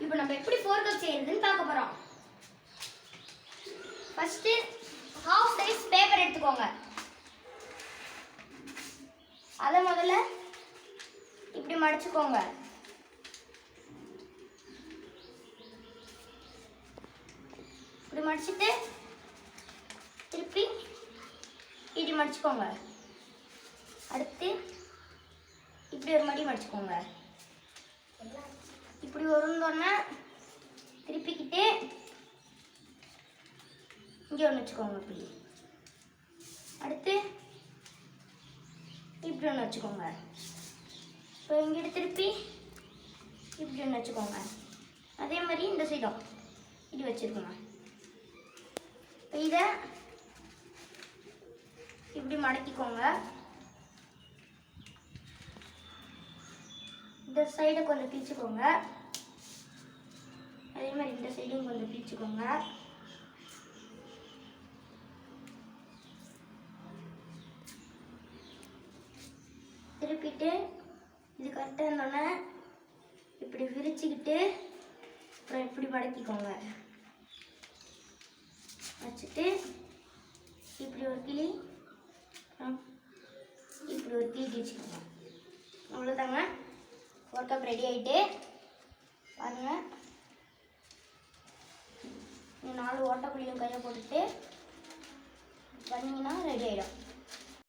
இப்போ நம்ம எப்படி 4 கப் செய்யறதுன்னு பார்க்க போறோம். ஃபர்ஸ்ட் ஹாஃப் சைஸ் பேப்பர் எடுத்துக்கோங்க. அதை முதல்ல இப்படி மடிச்சுக்கோங்க. இப்படி மடிச்சிட்டு திருப்பி இப்படி மடிச்சுக்கோங்க. அடுத்து இப்படி ஒரு மடி மடிச்சுக்கோங்க. இப்படி வருந்தோன்னா திருப்பிக்கிட்டு இங்கே ஒன்று வச்சுக்கோங்க. இப்படி அடுத்து இப்படி ஒன்று வச்சுக்கோங்க. இப்போ இங்கிட்டு திருப்பி இப்படி ஒன்று வச்சுக்கோங்க. அதே மாதிரி இந்த சைடும் இப்படி வச்சுருக்கோங்க. இப்போ இதை இப்படி மடக்கிக்கோங்க. இந்த சைடை கொஞ்சம் பிரிச்சுக்கோங்க. அதே மாதிரி இந்த சைடும் கொஞ்சம் பிரிச்சுக்கோங்க. திருப்பிட்டு இது கரெக்டாக இருந்தோன்னே இப்படி விரிச்சுக்கிட்டு அப்புறம் இப்படி மடக்கிக்கோங்க. வச்சுட்டு இப்படி ஒரு கிளி இப்படி ஒரு கிளி வச்சுக்கோங்க. அவ்வளோதாங்க. 4 கப் ரெடி ஆகிட்டு பாருங்கள். 4 ஓட்டக்குள்ளியும் கையை போட்டுட்டு பண்ணிங்கன்னா ரெடி ஆகிடும்.